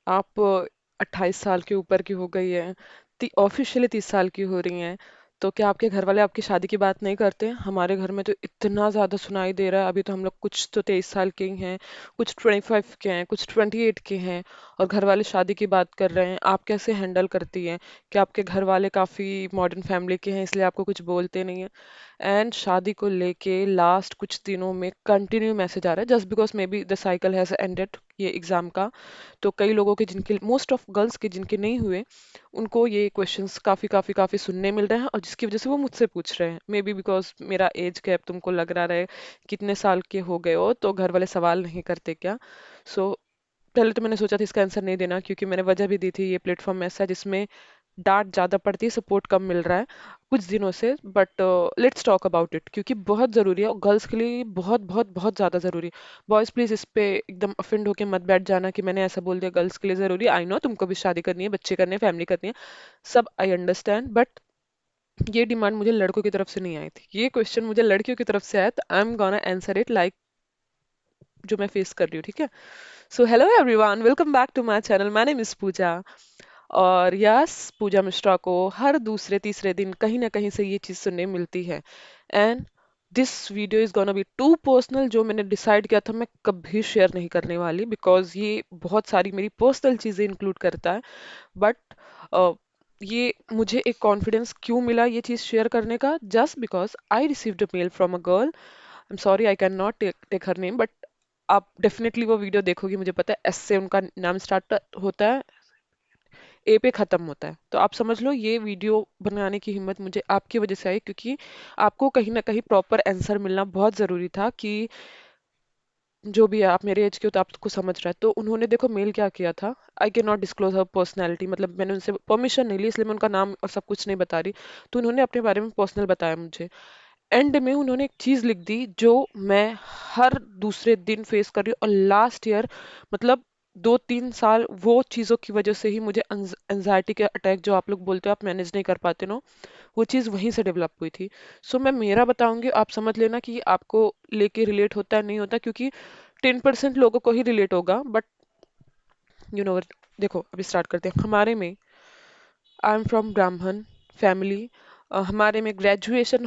आप 28 साल के ऊपर की हो गई है, ऑफिशियली 30 साल की हो रही हैं। तो क्या आपके घर वाले आपकी शादी की बात नहीं करते? हमारे घर में तो इतना ज्यादा सुनाई दे रहा है। अभी तो हम लोग कुछ तो 23 साल के ही हैं, कुछ 25 के हैं, कुछ 28 के हैं, और घर वाले शादी की बात कर रहे हैं। आप कैसे हैंडल करती हैं? क्या आपके घर वाले काफी मॉडर्न फैमिली के हैं इसलिए आपको कुछ बोलते नहीं है? एंड शादी को लेके लास्ट कुछ दिनों में कंटिन्यू मैसेज आ रहा है, just because may be the cycle has ended, ये एग्जाम का। तो कई लोगों के, जिनके मोस्ट ऑफ गर्ल्स के जिनके नहीं हुए, उनको ये क्वेश्चंस काफी काफी काफी सुनने मिल रहे हैं, और जिसकी वजह से वो मुझसे पूछ रहे हैं। मे बी बिकॉज मेरा एज गैप तुमको लग रहा है, कितने साल के हो गए हो, तो घर वाले सवाल नहीं करते क्या? सो पहले तो मैंने सोचा था इसका आंसर नहीं देना, क्योंकि मैंने वजह भी दी थी, ये प्लेटफॉर्म ऐसा है जिसमें डांट ज्यादा पड़ती है, सपोर्ट कम मिल रहा है कुछ दिनों से। But let's talk about it, क्योंकि बहुत जरूरी है, और गर्ल्स के लिए बहुत बहुत बहुत ज्यादा जरूरी है। बॉयज प्लीज इस पे एकदम अफेंड होके मत बैठ जाना कि मैंने ऐसा बोल दिया। गर्ल्स के लिए जरूरी, आई नो तुमको भी शादी करनी है, बच्चे करने हैं, फैमिली करनी है, सब आई अंडरस्टैंड। बट ये डिमांड मुझे लड़कों की तरफ से नहीं आई थी, ये क्वेश्चन मुझे लड़कियों की तरफ से आया, तो I am gonna answer it like जो मैं फेस कर रही हूँ, ठीक है? So hello everyone, welcome back to my channel. My name is Pooja. और यस, पूजा मिश्रा को हर दूसरे तीसरे दिन कहीं ना कहीं से ये चीज सुनने मिलती है। And this video is gonna be too personal. जो मैंने डिसाइड किया था मैं कभी शेयर नहीं करने वाली, बिकॉज ये बहुत सारी मेरी पर्सनल चीजें इंक्लूड करता है। बट ये मुझे एक कॉन्फिडेंस क्यों मिला ये चीज शेयर करने का? Just because I received a mail from a girl. I am sorry, I can not take her name, but आप डेफिनेटली वो वीडियो देखोगी, मुझे पता है। एस से उनका नाम स्टार्ट होता है, ए पे खत्म होता है। तो आप समझ लो ये वीडियो बनाने की हिम्मत मुझे आपकी वजह से आई, क्योंकि आपको कहीं ना कहीं प्रॉपर आंसर मिलना बहुत जरूरी था कि जो भी है, आप मेरे एज के हो तो आपको समझ रहा है। तो उन्होंने देखो मेल क्या किया था। आई can not disclose her personality, मतलब मैंने उनसे परमिशन नहीं ली, इसलिए मैं उनका नाम और सब कुछ नहीं बता रही। तो उन्होंने अपने बारे में पर्सनल बताया मुझे। एंड में उन्होंने एक चीज लिख दी जो मैं हर दूसरे दिन फेस कर रही हूँ, और लास्ट ईयर, मतलब 2-3 साल वो चीजों की वजह से ही मुझे एंजाइटी के अटैक, जो आप लोग बोलते हो आप मैनेज नहीं कर पाते नो, वो चीज वहीं से डेवलप हुई थी। सो मैं मेरा बताऊंगी, आप समझ लेना कि आपको लेके रिलेट होता है नहीं होता, क्योंकि 10% लोगों को ही रिलेट होगा। बट यू नो, देखो अभी स्टार्ट करते हैं। हमारे में, आई एम फ्रॉम ब्राह्मण फैमिली। हमारे में ग्रेजुएशन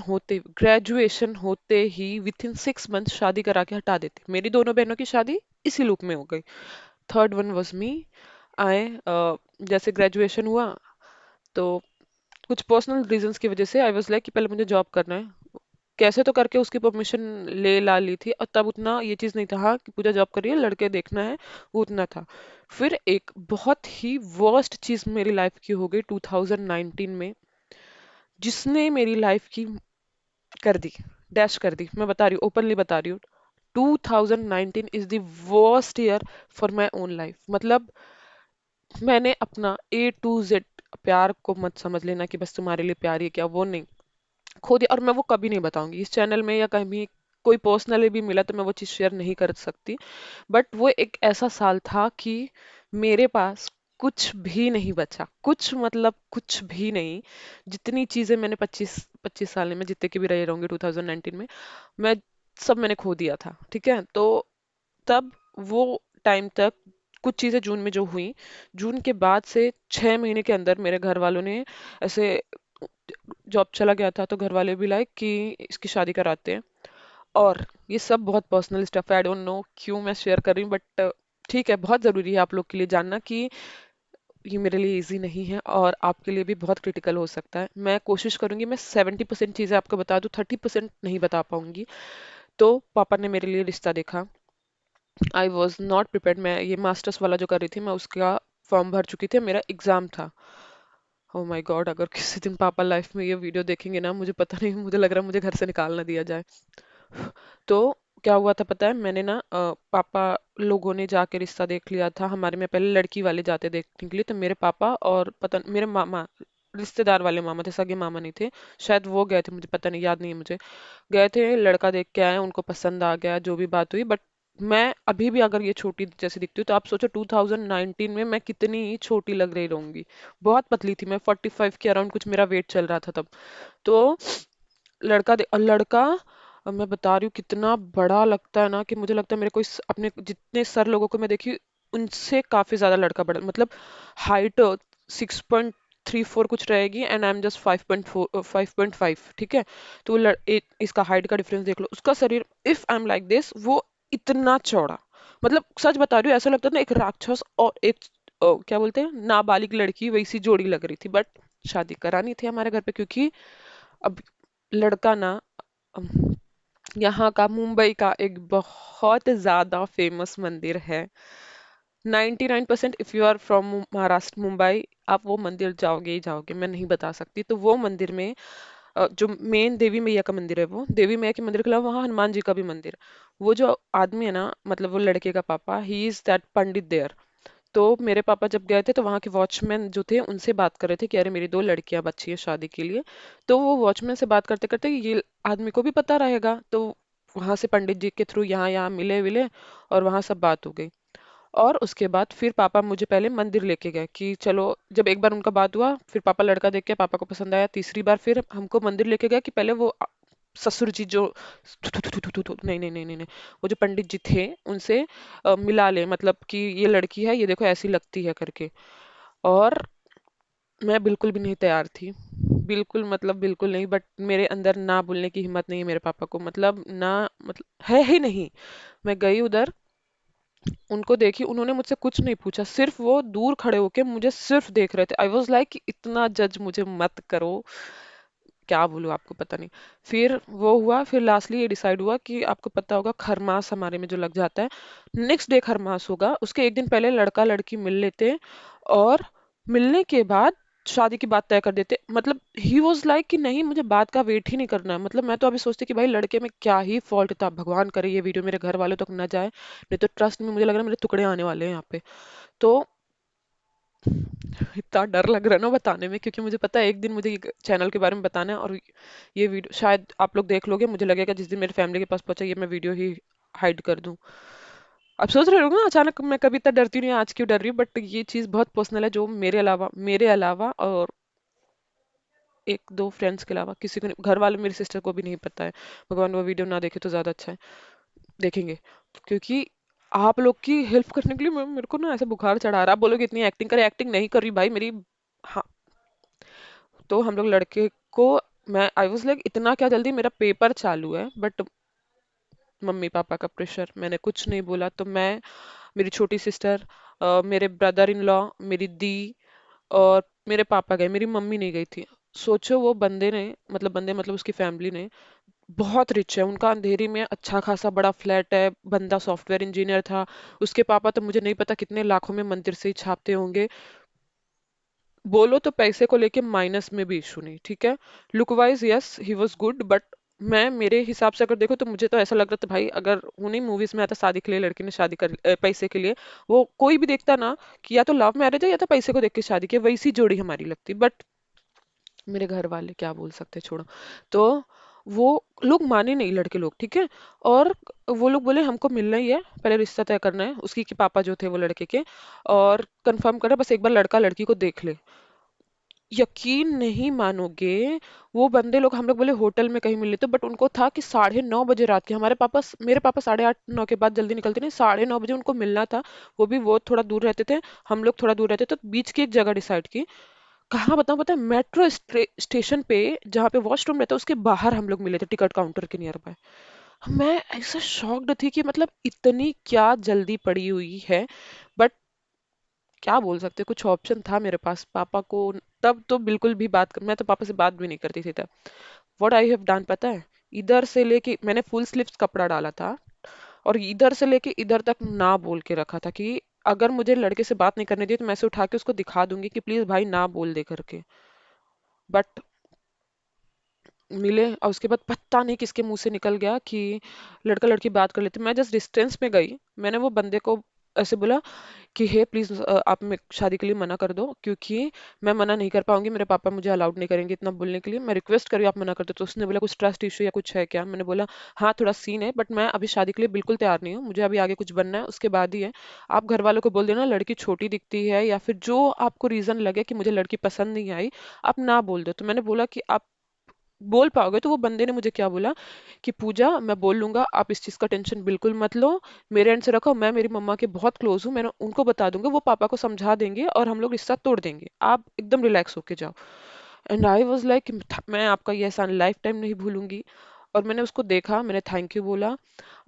होते ही विथ इन 6 मंथ शादी करा के हटा देते। मेरी दोनों बहनों की शादी इसी लूप में हो गई। Third one was me. आए जैसे ग्रेजुएशन हुआ, तो कुछ पर्सनल रीजंस की वजह से आई वाज लाइक कि पहले मुझे जॉब करना है। कैसे तो करके उसकी परमिशन ले ला ली थी, और तब उतना ये चीज नहीं था, हाँ, कि पूजा जॉब कर रही है, लड़के देखना है, वो उतना था। फिर एक बहुत ही वर्स्ट चीज मेरी लाइफ की हो गई 2019 में, जिसने मेरी लाइफ की कर दी, डैश कर दी। मैं बता रही हूँ, ओपनली बता रही हूँ, 2019 is the worst year for my own life. मतलब मैंने अपना A to Z, प्यार को मत समझ लेना कि बस तुम्हारे लिए प्यार ही है क्या, वो नहीं, खो दिया। और मैं वो कभी नहीं बताऊंगी इस चैनल में, या कहीं कोई पर्सनली भी मिला तो मैं वो चीज़ शेयर नहीं कर सकती। बट वो एक ऐसा साल था कि मेरे पास कुछ भी नहीं बचा, कुछ मतलब कुछ भी नहीं। जितनी चीजें मैंने 25 25 साल में जितने की भी रही रहूंगी 2019 में, मैं सब मैंने खो दिया था, ठीक है? तो तब वो टाइम तक कुछ चीजें जून में जो हुई, जून के बाद से 6 महीने के अंदर मेरे घर वालों ने ऐसे, जॉब चला गया था तो घर वाले भी लाइक कि इसकी शादी कराते हैं। और ये सब बहुत पर्सनल स्टफ है, आई डोंट नो क्यों मैं शेयर कर रही हूँ, बट ठीक है, बहुत ज़रूरी है आप लोग के लिए जानना कि ये मेरे लिए इजी नहीं है, और आपके लिए भी बहुत क्रिटिकल हो सकता है। मैं कोशिश करूंगी मैं 70% चीज़ें आपको बता दूँ, 30% नहीं बता पाऊंगी। तो पापा ने मेरे लिए रिश्ता देखा। I was not prepared. मैं ये मास्टर्स वाला जो कर रही थी, मैं उसका फॉर्म भर चुकी थी, मेरा एग्जाम था। ओ माय गॉड, अगर किसी दिन पापा लाइफ में ये वीडियो देखेंगे ना, मुझे पता नहीं, मुझे लग रहा है मुझे घर से निकाल ना दिया जाए। तो क्या हुआ था पता है? मैंने ना पापा लोगों ने जाके रिश्ता देख लिया था। हमारे में पहले लड़की वाले जाते देखने के लिए, तो मेरे पापा और पता मेरे मामा, रिश्तेदार वाले मामा थे, सगे मामा नहीं थे, शायद वो गए थे, मुझे पता नहीं, याद नहीं है मुझे। गए थे, लड़का देख के आए, उनको पसंद आ गया, जो भी बात हुई। बट मैं अभी भी अगर ये छोटी जैसी दिखती हूँ, तो आप सोचो 2019 में मैं कितनी ही छोटी लग रही रहूंगी। बहुत पतली थी मैं, 45 के अराउंड कुछ मेरा वेट चल रहा था तब। तो लड़का, मैं बता रही हूँ कितना बड़ा लगता है ना, कि मुझे लगता है मेरे कोई अपने जितने सर लोगों को मैं देखी, उनसे काफी ज्यादा लड़का बड़ा, मतलब हाइट 6.34 कुछ रहेगी एंड आई एम जस्ट 5.5, ठीक है। तो इसका हाइट का डिफरेंस देख लो, उसका शरीर, if I am like this, वो इतना चौड़ा, मतलब सच बता रही हूँ, ऐसा लगता था ना एक राक्षस और एक क्या बोलते हैं, नाबालिग लड़की, वैसी जोड़ी लग रही थी। बट शादी करानी थी हमारे घर पे, क्योंकि अब लड़का ना, अम, यहाँ का, मुंबई का एक बहुत ज्यादा फेमस मंदिर है। 99% if you are from Maharashtra, Mumbai, आप वो मंदिर जाओगे ही जाओगे, मैं नहीं बता सकती। तो वो मंदिर में जो मेन देवी मैया का मंदिर है, वो देवी मैया के मंदिर के अलावा वहाँ हनुमान जी का भी मंदिर है। वो जो आदमी है ना, मतलब वो लड़के का पापा, he is that pandit there. तो मेरे पापा जब गए थे तो वहाँ के वॉचमैन जो थे उनसे बात कर रहे थे कि अरे मेरी 2 लड़कियां बची है शादी के लिए। तो वो वॉचमैन से बात करते करते ये आदमी को भी पता रहेगा, तो वहां से पंडित जी के थ्रू यहाँ यहाँ मिले विले, और वहां सब बात हो गई। और उसके बाद फिर पापा मुझे पहले मंदिर लेके गए कि चलो, जब एक बार उनका बात हुआ, फिर पापा लड़का देख के पापा को पसंद आया, तीसरी बार फिर हमको मंदिर लेके गए कि पहले वो ससुर जी जो नहीं नहीं नहीं नहीं नहीं, वो जो पंडित जी थे उनसे मिला ले, मतलब कि ये लड़की है, ये देखो ऐसी लगती है करके। और मैं बिल्कुल भी नहीं तैयार थी, बिल्कुल, मतलब बिल्कुल नहीं। बट मेरे अंदर ना बोलने की हिम्मत नहीं है मेरे पापा को, मतलब ना, मतलब है ही नहीं। मैं गई उधर, उनको देखी, उन्होंने मुझसे कुछ नहीं पूछा, सिर्फ वो दूर खड़े होके मुझे सिर्फ देख रहे थे। आई वॉज लाइक इतना जज मुझे मत करो, क्या बोलूं आपको, पता नहीं। फिर वो हुआ, फिर लास्टली ये डिसाइड हुआ कि आपको पता होगा खरमास हमारे में जो लग जाता है, नेक्स्ट डे खरमास होगा, उसके एक दिन पहले लड़का लड़की मिल लेते, और मिलने के बाद शादी की बात तय कर देते। मतलब ही वॉज लाइक कि नहीं, मुझे बात का वेट ही नहीं करना है। मतलब मैं तो अभी सोचती कि भाई लड़के में क्या ही फॉल्ट था, भगवान करे ये वीडियो मेरे घर वालों तक ना जाए, नहीं तो ट्रस्ट में मुझे लग रहा है मेरे टुकड़े आने वाले हैं यहाँ पे। तो इतना डर लग रहा है ना बताने में, क्योंकि मुझे पता है एक दिन मुझे ये चैनल के बारे में बताना है, और ये वीडियो शायद आप लोग देख लोगे, मुझे लगेगा जिस दिन मेरी फैमिली के पास पहुंचा ये मैं वीडियो ही हाइड कर दूं। आप सोच रहे होगे ना अचानक मैं कभी इतना डरती नहीं हूँ, आज क्यों डर रही हूँ, बट ये चीज बहुत पर्सनल है, जो मेरे अलावा और एक दो फ्रेंड्स के अलावा किसी को नहीं, घर वाले मेरी सिस्टर को भी नहीं पता है। भगवान वो वीडियो ना देखे तो ज्यादा अच्छा है। देखेंगे, क्योंकि आप लोग की हेल्प करने के लिए मेरे को ना ऐसा बुखार चढ़ा रहा है। आप बोलोगे इतनी एक्टिंग करे, एक्टिंग नहीं कर रही भाई मेरी। हाँ, तो हम लोग लड़के को, मैं आई वाज लाइक इतना क्या जल्दी, मेरा पेपर चालू है, बट मम्मी पापा का प्रेशर, मैंने कुछ नहीं बोला। तो मैं, मेरी छोटी सिस्टर, मेरे ब्रदर इन लॉ, मेरी दी, और मेरे पापा गए, मेरी मम्मी नहीं गई थी। सोचो वो बंदे ने, मतलब बंदे मतलब उसकी फैमिली ने, बहुत रिच है, उनका अंधेरी में अच्छा खासा बड़ा फ्लैट है, बंदा सॉफ्टवेयर इंजीनियर था। उसके पापा तो मुझे नहीं पता कितने लाखों में मंदिर से ही छापते होंगे। बोलो तो पैसे को लेके माइनस में भी इशू नहीं, ठीक है। Look wise yes he was good, but मैं मेरे हिसाब से अगर देखो तो मुझे तो ऐसा लग रहा था भाई, अगर वो नहीं मूवीज में आता शादी के लिए लड़की ने शादी कर पैसे के लिए, वो कोई भी देखता ना कि या तो लव मैरिज है या तो पैसे को देख के शादी की, वैसी जोड़ी हमारी लगती। बट मेरे घर वाले क्या बोल सकते, छोड़ो। तो वो लोग माने नहीं, लड़के लोग, ठीक है। और वो लोग बोले हमको मिलना ही है, पहले रिश्ता तय करना है, उसकी के पापा जो थे वो लड़के के, और कंफर्म करा, बस एक बार लड़का लड़की को देख ले। यकीन नहीं मानोगे, वो बंदे लोग, हम लोग बोले होटल में कहीं मिल लेते, बट उनको था कि 9:30 बजे रात के, हमारे पापा, मेरे पापा 8:30 9 के बाद जल्दी निकलते नहीं, 9:30 बजे उनको मिलना था। वो भी वो थोड़ा दूर रहते थे, हम लोग थोड़ा दूर रहते, तो बीच की एक जगह डिसाइड की। कहाँ बताऊँ, पता है, मेट्रो स्टेशन पे, जहाँ पे वॉशरूम रहता है उसके बाहर हम लोग मिले थे, टिकट काउंटर के नियर बाय। मैं ऐसा शॉक्ड थी कि मतलब इतनी क्या जल्दी पड़ी हुई है। बट क्या बोल सकते, कुछ ऑप्शन था मेरे पास, पापा को तब तो बिल्कुल भी मैं तो पापा से बात भी नहीं करती थी तब। व्हाट आई हैव डन पता है, इधर से लेके मैंने फुल स्लीव्स कपड़ा डाला था, और इधर से लेके इधर तक ना बोल के रखा था कि अगर मुझे लड़के से बात नहीं करने दी तो मैं ऐसे उठा के उसको दिखा दूंगी कि प्लीज भाई ना बोल दे करके। बट मिले, और उसके बाद पता नहीं किसके मुंह से निकल गया कि लड़का लड़की बात कर लेते। मैं जस्ट डिस्टेंस में गई, मैंने वो बंदे को ऐसे बोला कि हे प्लीज आप मैं शादी के लिए मना कर दो, क्योंकि मैं मना नहीं कर पाऊंगी, मेरे पापा मुझे अलाउड नहीं करेंगे इतना बोलने के लिए, मैं रिक्वेस्ट करी आप मना कर दो। तो उसने बोला कुछ ट्रस्ट इशू या कुछ है क्या, मैंने बोला हाँ थोड़ा सीन है, बट मैं अभी शादी के लिए बिल्कुल तैयार नहीं हूँ, मुझे अभी आगे कुछ बनना है उसके बाद ही है। आप घर वालों को बोल देना लड़की छोटी दिखती है, या फिर जो आपको रीजन लगे कि मुझे लड़की पसंद नहीं आई, आप ना बोल दो। तो मैंने बोला कि आप बोल पाओगे। तो वो बंदे ने मुझे क्या बोला कि पूजा, मैं बोल लूंगा, आप इस चीज का टेंशन बिल्कुल मत लो, मेरे एंड से रखो, मैं मेरी मम्मा के बहुत क्लोज हूँ, मैं उनको बता दूंगा, वो पापा को समझा देंगे और हम लोग रिश्ता तोड़ देंगे, आप एकदम रिलैक्स होके जाओ। एंड आई वाज लाइक, मैं आपका ये एहसान लाइफ टाइम नहीं भूलूंगी। और मैंने उसको देखा, मैंने थैंक यू बोला,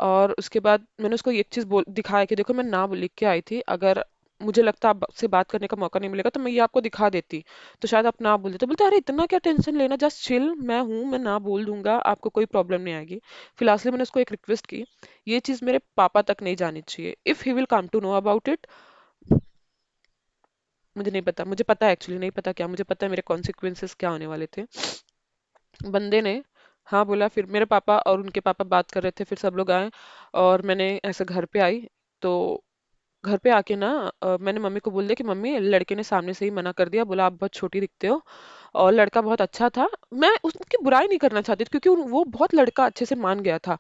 और उसके बाद मैंने उसको एक चीज बोल दिखाया कि देखो मैं ना लिख के आई थी, अगर मुझे लगता आपसे बात करने का मौका नहीं मिलेगा तो मैं ये आपको दिखा देती, तो शायद आप ना बोल देते। बोलते अरे इतना क्या टेंशन लेना, जस्ट चिल, मैं हूँ, मैं ना बोल दूंगा, आपको कोई प्रॉब्लम नहीं आएगी। फिर लास्टली मैंने उसको एक रिक्वेस्ट की, ये चीज मेरे पापा तक नहीं जानी चाहिए, if he will come to know about it. मुझे नहीं पता, मुझे पता है एक्चुअली, नहीं पता क्या, मुझे पता है मेरे कॉन्सिक्वेंसेस क्या होने वाले थे। बंदे ने हाँ बोला। फिर मेरे पापा और उनके पापा बात कर रहे थे, फिर सब लोग आए, और मैंने ऐसे घर पे आई। तो घर पे आके ना मैंने मम्मी को बोल दिया कि मम्मी, लड़के ने सामने से ही मना कर दिया, बोला आप बहुत छोटी दिखते हो, और लड़का बहुत अच्छा था। मैं उसकी बुराई नहीं करना चाहती थी, क्योंकि वो बहुत लड़का अच्छे से मान गया था।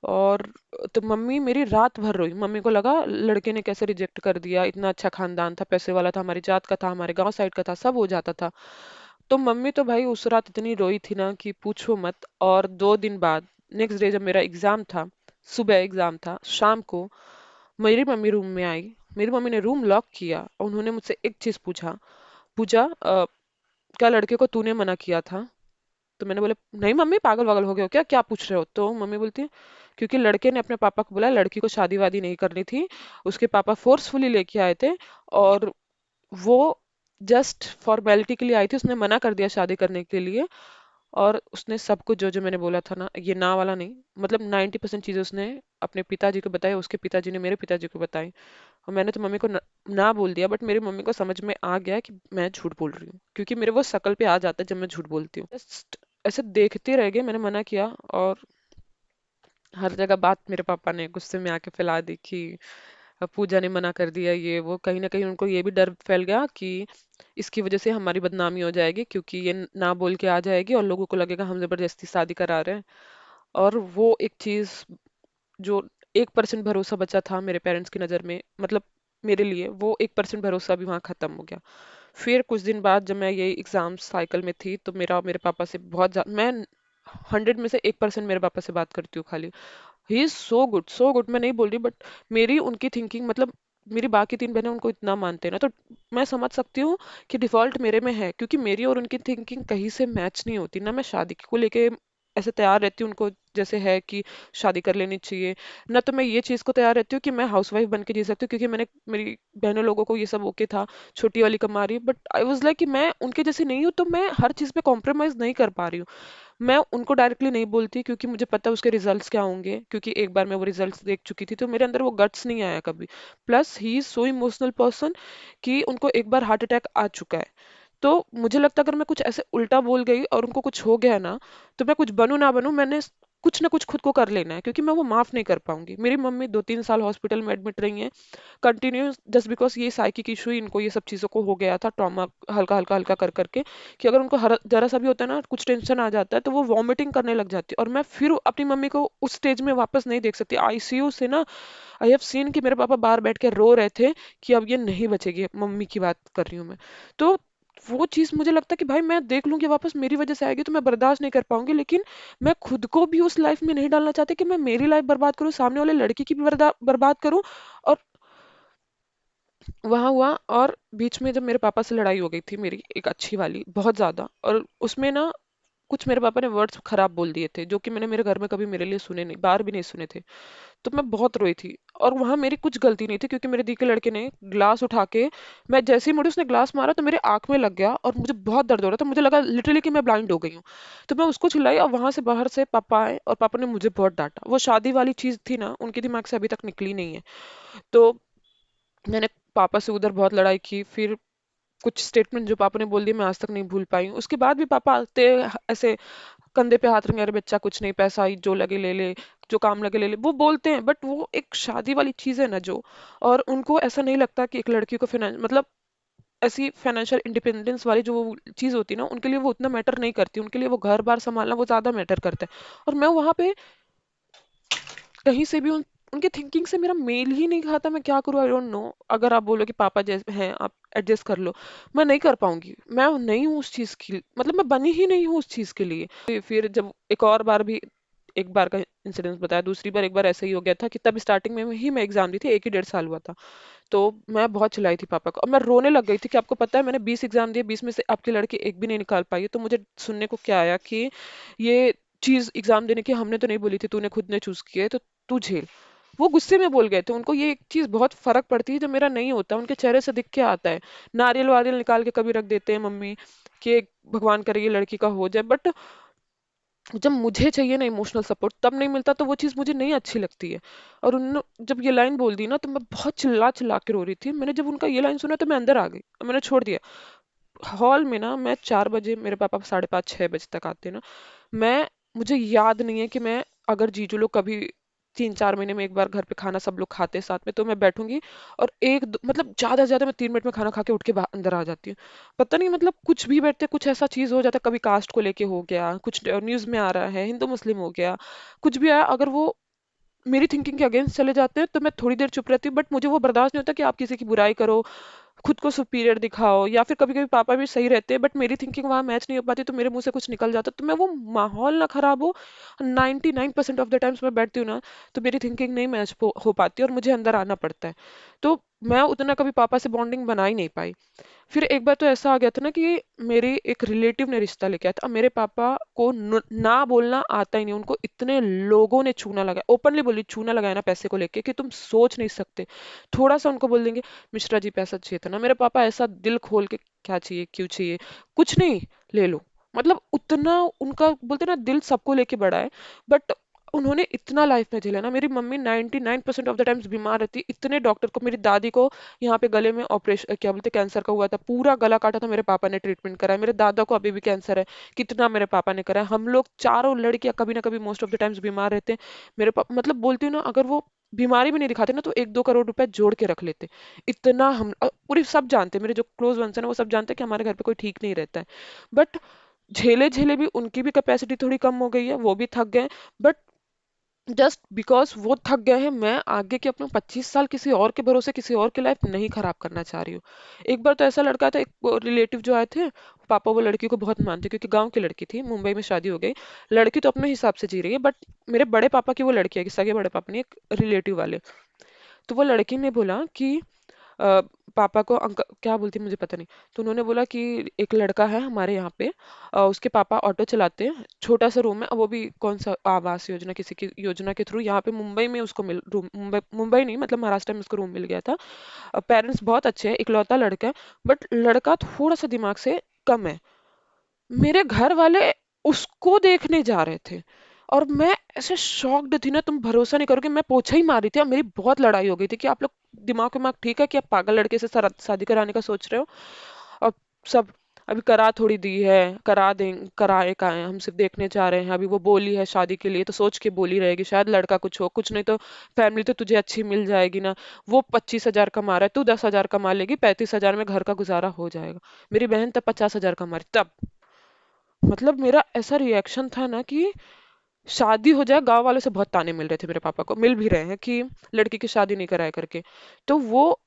और तो मम्मी मेरी रात भर रोई, मम्मी को लगा लड़के ने कैसे रिजेक्ट कर दिया, इतना अच्छा खानदान था, पैसे वाला था, हमारी जात का था, हमारे गांव साइड का था, सब हो जाता था। तो मम्मी तो भाई उस रात इतनी रोई थी ना कि पूछो मत। और 2 दिन बाद, नेक्स्ट डे जब मेरा एग्जाम था, सुबह एग्जाम था, शाम को मेरी मम्मी रूम में आई, मेरी मम्मी ने रूम लॉक किया और उन्होंने मुझसे एक चीज पूछा, पूजा क्या लड़के को तूने मना किया था? तो मैंने बोला नहीं मम्मी, पागल वागल हो गए हो क्या, क्या पूछ रहे हो? तो मम्मी बोलती है क्योंकि लड़के ने अपने पापा को बोला लड़की को शादी वादी नहीं करनी थी, उसके पापा फोर्सफुली लेके आए थे, और वो जस्ट फॉर्मेलिटी के लिए आई थी, उसने मना कर दिया शादी करने के लिए। और उसने सब कुछ जो जो मैंने बोला था ना, ये ना वाला नहीं, मतलब 90% चीजें उसने अपने पिताजी को बताई, उसके पिताजी ने मेरे पिताजी को बताई। और मैंने तो मम्मी को ना बोल दिया, बट मेरी मम्मी को समझ में आ गया कि मैं झूठ बोल रही हूँ, क्योंकि मेरे वो शकल पे आ जाता है जब मैं झूठ बोलती हूँ। जस्ट ऐसे देखते रह गए, मैंने मना किया, और हर जगह बात मेरे पापा ने गुस्से में आके फैला दी कि पूजा ने मना कर दिया, ये वो, कहीं ना कहीं उनको ये भी डर फैल गया कि इसकी वजह से हमारी बदनामी हो जाएगी, क्योंकि ये ना बोल के आ जाएगी और लोगों को लगेगा हम जबरदस्ती शादी करा रहे हैं। और वो एक चीज, जो 1% भरोसा बचा था मेरे पेरेंट्स की नज़र में, मतलब मेरे लिए वो 1% भरोसा भी वहाँ खत्म हो गया। फिर कुछ दिन बाद जब मैं ये एग्जाम साइकिल में थी, तो मेरे पापा से बहुत ज्यादा, मैं 100 में से 1% मेरे पापा से बात करती हूँ खाली। ही इज सो गुड, मैं नहीं बोल रही, बट मेरी उनकी थिंकिंग, मतलब मेरी बाकी 3 बहनें उनको इतना मानते हैं ना, तो मैं समझ सकती हूँ कि डिफॉल्ट मेरे में है, क्योंकि मेरी और उनकी थिंकिंग कहीं से मैच नहीं होती ना। मैं शादी को लेके ऐसे तैयार रहती हूँ उनको, जैसे है कि शादी कर लेनी चाहिए ना, तो मैं ये चीज़ को तैयार रहती हूँ कि मैं हाउसवाइफ बन के जी सकती हूँ, क्योंकि मैंने मेरी बहनों लोगों को ये सब ओके था, छोटी वाली कमा रही है, बट आई वाज लाइक कि मैं उनके जैसी नहीं हूँ, तो मैं हर चीज़ पे कॉम्प्रोमाइज नहीं कर पा रही हूँ। मैं उनको डायरेक्टली नहीं बोलती, क्योंकि मुझे पता है उसके रिजल्ट्स क्या होंगे, क्योंकि एक बार मैं वो रिजल्ट्स देख चुकी थी, तो मेरे अंदर वो गट्स नहीं आया कभी। Plus he is so emotional person कि उनको एक बार हार्ट अटैक आ चुका है। तो मुझे लगता है अगर मैं कुछ ऐसे उल्टा बोल गई और उनको कुछ हो गया ना, तो मैं कुछ बनूं ना बनूं, मैंने कुछ ना कुछ खुद को कर लेना है, क्योंकि मैं वो माफ नहीं कर पाऊंगी। मेरी मम्मी 2-3 साल हॉस्पिटल में एडमिट रही हैं कंटिन्यूस, जस्ट बिकॉज ये साइकिक इशू, इनको ये सब चीज़ों को हो गया था, ट्रॉमा हल्का हल्का हल्का कर करके, कि अगर उनको हर जरा सा भी होता है ना, कुछ टेंशन आ जाता है, तो वो वॉमिटिंग करने लग जाती है, और मैं फिर अपनी मम्मी को उस स्टेज में वापस नहीं देख सकती। आईसीयू से ना, आई हैव सीन कि मेरे पापा बाहर बैठ के रो रहे थे कि अब ये नहीं बचेगी, मम्मी की बात कर रही हूँ मैं। तो वो चीज मुझे लगता है कि भाई मैं देख लूंगी वापस मेरी वजह से आएगी, तो मैं बर्दाश्त नहीं कर पाऊंगी, लेकिन मैं खुद को भी उस लाइफ में नहीं डालना चाहती कि मैं मेरी लाइफ बर्बाद करूँ, सामने वाले लड़की की भी बर्बाद करूँ। और वहाँ हुआ, और बीच में जब मेरे पापा से लड़ाई हो गई थी मेरी, एक अच्छी वाली बहुत ज्यादा, और उसमें ना कुछ मेरे पापा ने वर्ड्स खराब बोल दिए थे, जो कि मैंने मेरे घर में कभी मेरे लिए सुने नहीं, बार भी नहीं सुने थे। तो मैं बहुत रोई थी, और वहां मेरी कुछ गलती नहीं थी, क्योंकि मेरे दी के लड़के ने ग्लास उठा के, मैं जैसे ही मुड़ी उसने ग्लास मारा तो मेरे आंख में लग गया, और मुझे बहुत दर्द हो रहा था, मुझे लगा लिटरली कि मैं ब्लाइंड हो गई हूँ। तो मैं उसको चिल्लाई, और वहां से बाहर से पापा आए, और पापा ने मुझे बहुत डांटा। वो शादी वाली चीज थी ना, उनके दिमाग से अभी तक निकली नहीं है। तो मैंने पापा से उधर बहुत लड़ाई की। फिर कुछ स्टेटमेंट जो पापा ने बोल दिए मैं आज तक नहीं भूल पाई हूँ। उसके बाद भी पापा आते ऐसे कंधे पे हाथ रखेंगे, अरे बच्चा कुछ नहीं, पैसा ही जो लगे ले ले, जो काम लगे ले ले, वो बोलते हैं, बट वो एक शादी वाली चीज है ना जो, और उनको ऐसा नहीं लगता कि एक लड़की को फाइनेंस, मतलब ऐसी फाइनेंशियल इंडिपेंडेंस वाली जो वो चीज होती है ना, उनके लिए वो उतना मैटर नहीं करती, उनके लिए वो घर बार संभालना वो ज्यादा मैटर करता है। और मैं वहां पे कहीं से भी उनके थिंकिंग से मेरा मेल ही नहीं खाता। मैं क्या करूँ, आई डोंट नो। अगर आप बोलो कि पापा जैसे हैं आप एडजस्ट कर लो, मैं नहीं कर पाऊंगी। मैं नहीं हूँ उस चीज की, मतलब मैं बनी ही नहीं हूँ उस चीज के लिए। फिर जब एक और बार भी, एक बार का इंसिडेंस बताया, दूसरी बार एक बार ऐसा ही हो गया था कि तब स्टार्टिंग में ही मैं एग्जाम दी थी, 1 ही 1.5 साल हुआ था। तो मैं बहुत चिल्लाई थी पापा को, और मैं रोने लग गई थी कि आपको पता है मैंने 20 एग्जाम दिए, 20 में से आपकी लड़की एक भी नहीं निकाल पाई है। तो मुझे सुनने को क्या आया कि ये चीज एग्जाम देने की हमने तो नहीं बोली थी, तूने खुद ने चूज किया है, तो तू झेल। वो गुस्से में बोल गए थे। उनको ये एक चीज बहुत फर्क पड़ती है जो मेरा नहीं होता, उनके चेहरे से दिख के आता है। नारियल वारियल निकाल के कभी रख देते हैं मम्मी कि भगवान करे ये लड़की का हो जाए, बट जब मुझे चाहिए ना इमोशनल सपोर्ट तब नहीं मिलता, तो वो चीज़ मुझे नहीं अच्छी लगती है। और उन जब ये लाइन बोल दी ना, तो मैं बहुत चिल्ला चिल्ला के रो रही थी। मैंने जब उनका ये लाइन सुना तो मैं अंदर आ गई और मैंने छोड़ दिया। हॉल में ना मैं 4 बजे, मेरे पापा 5:30 6 बजे तक आते ना। मैं मुझे याद नहीं है कि मैं, अगर जीजू लोग कभी 3 4 महीने में एक बार घर पे खाना सब लोग खाते हैं साथ में, तो मैं बैठूंगी और मतलब ज्यादा से ज्यादा मैं 3 मिनट में खाना खा के उठ के अंदर आ जाती हूँ। पता नहीं, मतलब कुछ भी बैठते कुछ ऐसा चीज हो जाता है, कभी कास्ट को लेके हो गया, कुछ न्यूज में आ रहा है, हिंदू मुस्लिम हो गया, कुछ भी आया, अगर वो मेरी थिंकिंग के अगेंस्ट चले जाते हैं तो मैं थोड़ी देर चुप रहती हूँ। बट मुझे वो बर्दाश्त नहीं होता कि आप किसी की बुराई करो, खुद को सुपीरियर दिखाओ, या फिर कभी कभी पापा भी सही रहते हैं बट मेरी थिंकिंग वहां मैच नहीं हो पाती, तो मेरे मुंह से कुछ निकल जाता, तो मैं वो माहौल ना खराब हो, 99% ऑफ द टाइम्स मैं बैठती हूँ ना, तो मेरी थिंकिंग नहीं मैच हो पाती और मुझे अंदर आना पड़ता है। तो मैं उतना कभी पापा से बॉन्डिंग बना ही नहीं पाई। फिर एक बार तो ऐसा आ गया था ना कि मेरे एक रिलेटिव ने रिश्ता लेके आया था। अब मेरे पापा को ना बोलना आता ही नहीं, उनको इतने लोगों ने चूना लगाया, ओपनली बोली, चूना लगाया ना पैसे को लेके कि तुम सोच नहीं सकते। थोड़ा सा उनको बोल देंगे मिश्रा जी पैसा चाहिए था ना, मेरे पापा ऐसा दिल खोल के क्या चाहिए, क्यों चाहिए, कुछ नहीं, ले लो। मतलब उतना उनका, बोलते ना, दिल सबको लेके बड़ा है। बट उन्होंने इतना लाइफ में झेला ना। मेरी मम्मी 99% ऑफ द टाइम्स बीमार रहती, इतने डॉक्टर को, मेरी दादी को यहाँ पे गले में ऑपरेशन, क्या बोलते, कैंसर का हुआ था, पूरा गला काटा था, मेरे पापा ने ट्रीटमेंट कराया। मेरे दादा को अभी भी कैंसर है, कितना मेरे पापा ने कराया। हम लोग चारों लड़कियां कभी ना कभी मोस्ट ऑफ द टाइम्स बीमार रहते हैं। मेरे पापा, मतलब बोलती हूँ ना, अगर वो बीमारी भी नहीं दिखाते ना तो 1 2 करोड़ रुपए जोड़ के रख लेते। इतना हम पूरे सब जानते हैं, मेरे जो क्लोज वंस है ना वो सब जानते हैं कि हमारे घर पे कोई ठीक नहीं रहता है। बट झेले झेले भी उनकी भी कैपेसिटी थोड़ी कम हो गई है, वो भी थक गए। बट जस्ट बिकॉज वो थक गए हैं, मैं आगे के अपने 25 साल किसी और के भरोसे किसी और की लाइफ नहीं खराब करना चाह रही हूँ। एक बार तो ऐसा लड़का था, एक रिलेटिव जो आए थे, पापा वो लड़की को बहुत मानते क्योंकि गांव की लड़की थी, मुंबई में शादी हो गई। लड़की तो अपने हिसाब से जी रही है, बट मेरे बड़े पापा की वो लड़की है कि सगे बड़े पापा नहीं, एक रिलेटिव वाले। तो वो लड़की ने बोला कि अ, पापा को, अंकल क्या बोलती मुझे पता नहीं, तो उन्होंने बोला कि एक लड़का है हमारे यहाँ पे, उसके पापा ऑटो चलाते हैं, छोटा सा रूम है, वो भी कौन सा आवास योजना किसी की योजना के थ्रू यहाँ पे मुंबई में उसको मिल रूम, मुंबई मुंबई नहीं मतलब महाराष्ट्र में उसको रूम मिल गया था। पेरेंट्स बहुत अच्छे हैं, इकलौता लड़का है, बट लड़का थोड़ा सा दिमाग से कम है। मेरे घर वाले उसको देखने जा रहे थे और मैं ऐसे शॉक्ड थी ना, तुम भरोसा नहीं करोगे, मैं पोछा ही मारी थी और मेरी बहुत लड़ाई हो गई थी कि आप लोग दिमाग ठीक है कि आप पागल लड़के से शादी कराने का सोच रहे हो। और सब, अभी करा थोड़ी दी है, करा दें, कराए का है, हम सिर्फ देखने जा रहे हैं, अभी वो बोली है शादी के लिए तो सोच के बोली रहेगी, शायद लड़का कुछ हो, कुछ नहीं तो फैमिली तो तुझे अच्छी मिल जाएगी ना। वो 25 हजार कमा रहा है, तू 10 हजार कमा लेगी, 35 हजार में घर का गुजारा हो जाएगा। मेरी बहन तब 50 हजार कमा रही तब। मतलब मेरा ऐसा रिएक्शन था ना कि शादी हो जाए, गांव वालों से बहुत ताने मिल रहे थे, मेरे पापा को मिल भी रहे हैं कि लड़की की शादी नहीं कराया करके। तो वो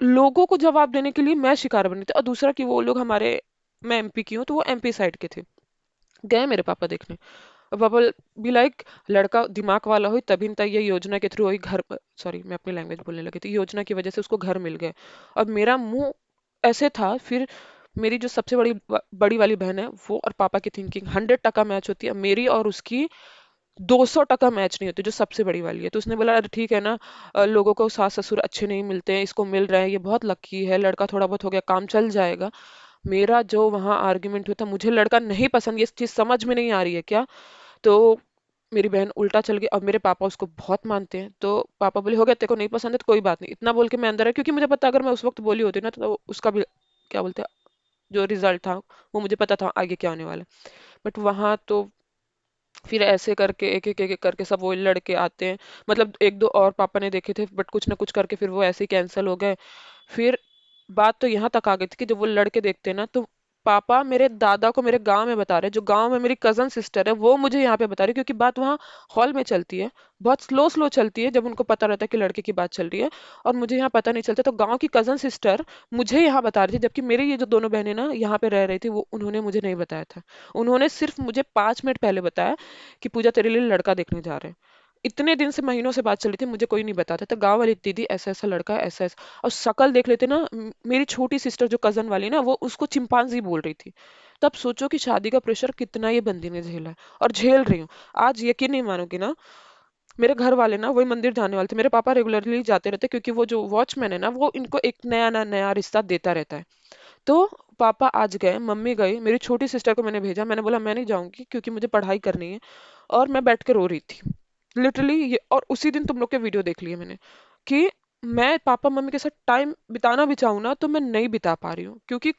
लोगों को जवाब देने के लिए मैं शिकार बनी थी, और दूसरा कि वो लोग हमारे, मैं एमपी की हूँ तो वो एमपी साइड के थे, गए मेरे पापा देखने। और पापा भी लाइक, लड़का दिमाग वाला हुई तभी न ये योजना के थ्रू वही घर, सॉरी मैं अपनी लैंग्वेज बोलने लगी थी, योजना की वजह से उसको घर मिल गए। और मेरा मुंह ऐसे था। फिर मेरी जो सबसे बड़ी वाली बहन है, वो और पापा की थिंकिंग 100% मैच होती है, मेरी और उसकी 200% मैच नहीं होती, जो सबसे बड़ी वाली है। तो उसने बोला अरे ठीक है ना, लोगों को सास ससुर अच्छे नहीं मिलते हैं, इसको मिल रहे हैं, ये बहुत लकी है, लड़का थोड़ा बहुत हो गया, काम चल जाएगा। मेरा जो वहां आर्ग्यूमेंट हुआ था, मुझे लड़का नहीं पसंद, ये चीज समझ में नहीं आ रही है क्या। तो मेरी बहन उल्टा चल गई, और मेरे पापा उसको बहुत मानते हैं, तो पापा बोले हो गया, तेरे को नहीं पसंद है तो कोई बात नहीं, इतना बोल के मैं अंदर है, क्योंकि मुझे पता अगर मैं उस वक्त बोली होती ना तो उसका भी, क्या बोलते हैं, जो रिजल्ट था वो मुझे पता था आगे क्या होने वाला है। बट वहां तो फिर ऐसे करके एक करके सब वो लड़के आते हैं। मतलब एक दो और पापा ने देखे थे, बट कुछ ना कुछ करके फिर वो ऐसे ही कैंसिल हो गए। फिर बात तो यहाँ तक आ गई थी कि जब वो लड़के देखते हैं ना, तो पापा मेरे दादा को मेरे गांव में बता रहे, जो गांव में मेरी कजन सिस्टर है वो मुझे यहाँ पे बता रही, क्योंकि बात वहाँ हॉल में चलती है, बहुत स्लो स्लो चलती है जब उनको पता रहता है कि लड़के की बात चल रही है, और मुझे यहाँ पता नहीं चलता। तो गांव की कजन सिस्टर मुझे यहाँ बता रही थी, जबकि मेरी ये जो दोनों बहनें ना यहाँ पे रह रही थी, वो उन्होंने मुझे नहीं बताया था। उन्होंने सिर्फ मुझे 5 मिनट पहले बताया कि पूजा तेरे लिए लड़का देखने जा रहे हैं। इतने दिन से, महीनों से बात चल रही थी, मुझे कोई नहीं बताता था। गांव वाली दीदी ऐसा ऐसा लड़का है, ऐसा ऐसा, और शक्ल देख लेते ना। मेरी छोटी सिस्टर जो कजन वाली ना, वो उसको चिंपांजी बोल रही थी। तब सोचो कि शादी का प्रेशर कितना ये बंदी ने झेला है, और झेल रही हूँ। आज यकीन नहीं मानोगे ना, मेरे घर वाले ना वही मंदिर जाने वाले थे, मेरे पापा रेगुलरली जाते रहते, क्योंकि वो जो वॉचमैन है ना, वो इनको एक नया नया नया रिश्ता देता रहता है। तो पापा आज गए, मम्मी गई, मेरी छोटी सिस्टर को मैंने भेजा, मैंने बोला मैं नहीं जाऊंगी क्योंकि मुझे पढ़ाई करनी है। और मैं बैठ के रो रही थी लिटरली ये। और उसी दिन तुम लोग के वीडियो देख लिए मैंने कि मैं पापा मम्मी के साथ टाइम बिताना भी चाहूँ ना, तो मैं नहीं बिता पा रही हूँ, क्योंकि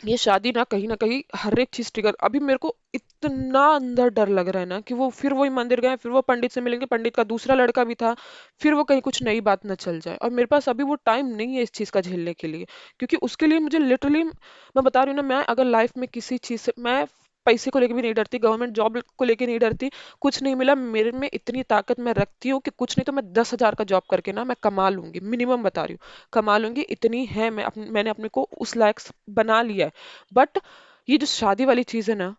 ये शादी ना कहीं हर एक चीज ट्रिगर। अभी मेरे को इतना अंदर डर लग रहा है ना कि वो फिर वही मंदिर गए, फिर वो पंडित से मिलेंगे, पंडित का दूसरा लड़का भी था, फिर वो कहीं कुछ नई बात न चल जाए। और मेरे पास अभी वो टाइम नहीं है इस चीज का झेलने के लिए, क्योंकि उसके लिए मुझे लिटरली, मैं बता रही हूँ ना, मैं अगर लाइफ में किसी चीज से, मैं पैसे को लेके भी नहीं डरती, गवर्नमेंट जॉब को लेके नहीं डरती। कुछ नहीं मिला मेरे में, इतनी ताकत मैं रखती हूँ कि कुछ नहीं तो मैं 10,000 का जॉब करके ना मैं कमा लूंगी, मिनिमम बता रही हूँ, कमा लूंगी। इतनी है, मैंने अपने को उस लायक बना लिया है। बट ये जो शादी वाली चीज है ना,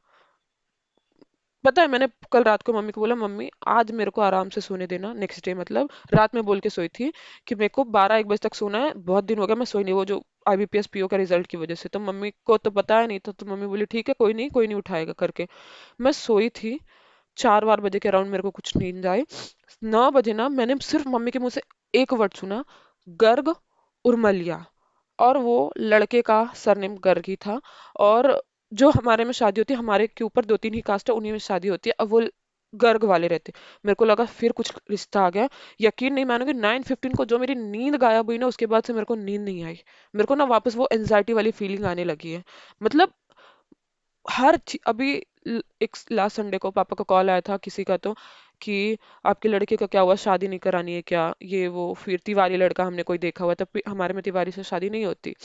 पता है, मैंने कल रात को मम्मी को बोला, मम्मी आज मेरे को आराम से सोने देना। नेक्स्ट डे मतलब रात में बोल के सोई थी कि मेरे को 12-1 बजे तक सोना है, बहुत दिन हो गया मैं सोई नहीं, वो जो IBPS PO का रिजल्ट की वजह से। तो मम्मी को तो बताया नहीं, तो मम्मी बोली ठीक है, कोई नहीं, कोई नहीं उठाएगा करके। मैं सोई थी, 4-4 बजे के अराउंड मेरे को कुछ नींद आई। 9 बजे ना मैंने सिर्फ मम्मी के मुंह से एक वर्ड सुना, गर्ग उर्मलिया। और वो लड़के का सरनेम गर्ग ही था। और जो हमारे में शादी होती है, हमारे के ऊपर 2-3 ही कास्ट है, उन्हीं में शादी होती है, अब वो गर्ग वाले रहते। मेरे को लगा फिर कुछ रिश्ता आ गया। यकीन नहीं मानोगे, 9:15 को जो मेरी नींद गायब हुई ना, उसके बाद से मेरे को नींद नहीं आई। मेरे को ना वापस वो एंजाइटी वाली फीलिंग आने लगी है। मतलब अभी एक लास्ट संडे को पापा का कॉल आया था किसी का, तो कि आपके लड़के का क्या हुआ, शादी नहीं करानी है क्या, ये वो। फिर तिवारी लड़का हमने कोई देखा हुआ, तब हमारे में तिवारी से शादी नहीं होती।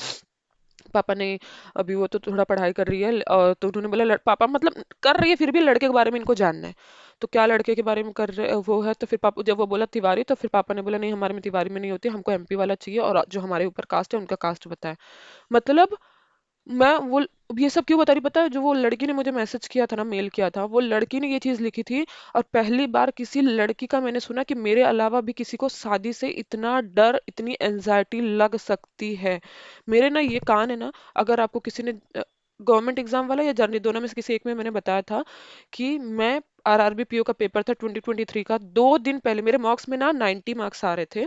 पापा ने, अभी वो तो थोड़ा पढ़ाई कर रही है, तो उन्होंने बोला पापा मतलब कर रही है, फिर भी लड़के के बारे में इनको जानना है। तो क्या लड़के के बारे में कर रहे वो है, तो फिर पापा जब वो बोला तिवारी, तो फिर पापा ने बोला नहीं, हमारे में तिवारी में नहीं होती, हमको MP वाला चाहिए, और जो हमारे ऊपर कास्ट है उनका कास्ट बताए। मतलब मैं वो ये सब क्यों बता रही पता है, जो वो लड़की ने मुझे मैसेज किया था ना, मेल किया था, वो लड़की ने ये चीज लिखी थी। और पहली बार किसी लड़की का मैंने सुना कि मेरे अलावा भी किसी को शादी से इतना डर, इतनी एंजाइटी लग सकती है। मेरे ना ये कान है ना, अगर आपको किसी ने गवर्नमेंट एग्जाम वाला या जर्नल, दोनों में से किसी एक में मैंने बताया था कि मैं RRB PO का पेपर था 2023 का, 2 दिन पहले मेरे मार्क्स में ना 90 मार्क्स आ रहे थे।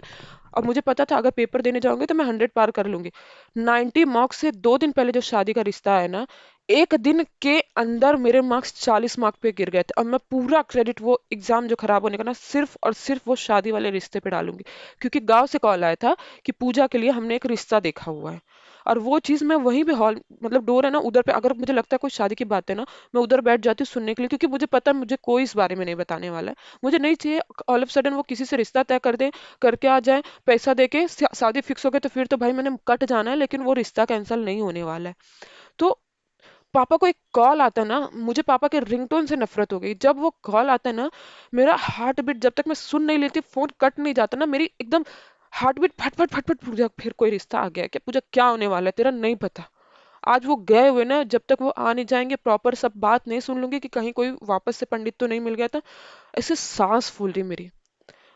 और मुझे पता था अगर पेपर देने जाऊंगी तो मैं 100 पार कर लूंगी। 90 मार्क्स से 2 दिन पहले जो शादी का रिश्ता है ना, एक दिन के अंदर मेरे मार्क्स 40 मार्क पे गिर गए थे। और मैं पूरा क्रेडिट वो एग्जाम जो खराब होने का ना, सिर्फ और सिर्फ वो शादी वाले रिश्ते पे डालूंगी। क्योंकि गांव से कॉल आया था कि पूजा के लिए हमने एक रिश्ता देखा हुआ है। और वो चीज मैं वहीं पे हॉल, मतलब डोर है ना उधर पे, अगर मुझे लगता है कोई शादी की बात है ना, मैं उधर बैठ जाती हूँ सुनने के लिए, क्योंकि मुझे पता है मुझे कोई इस बारे में नहीं बताने वाला है। मुझे नहीं चाहिए ऑल ऑफ सडन वो किसी से रिश्ता तय कर दे, करके आ जाए, पैसा देके शादी फिक्स हो गई, तो फिर तो भाई मैंने कट जाना है, लेकिन वो रिश्ता कैंसिल नहीं होने वाला है। तो पापा को एक कॉल आता है ना, मुझे पापा के रिंगटोन से नफरत हो गई। जब वो कॉल आता है ना, मेरा हार्ट बीट जब तक मैं सुन नहीं लेती, फोन कट नहीं जाता ना, मेरी एकदम हार्ट बीट फट फट फट फट। पूजा फिर कोई रिश्ता आ गया क्या, पूजा क्या होने वाला है तेरा, नहीं पता। आज वो गए हुए ना, जब तक वो आ नहीं जाएंगे प्रॉपर सब बात नहीं सुन लूंगी कि कहीं कोई वापस से पंडित तो नहीं मिल गया था। ऐसे सांस फूल रही मेरी।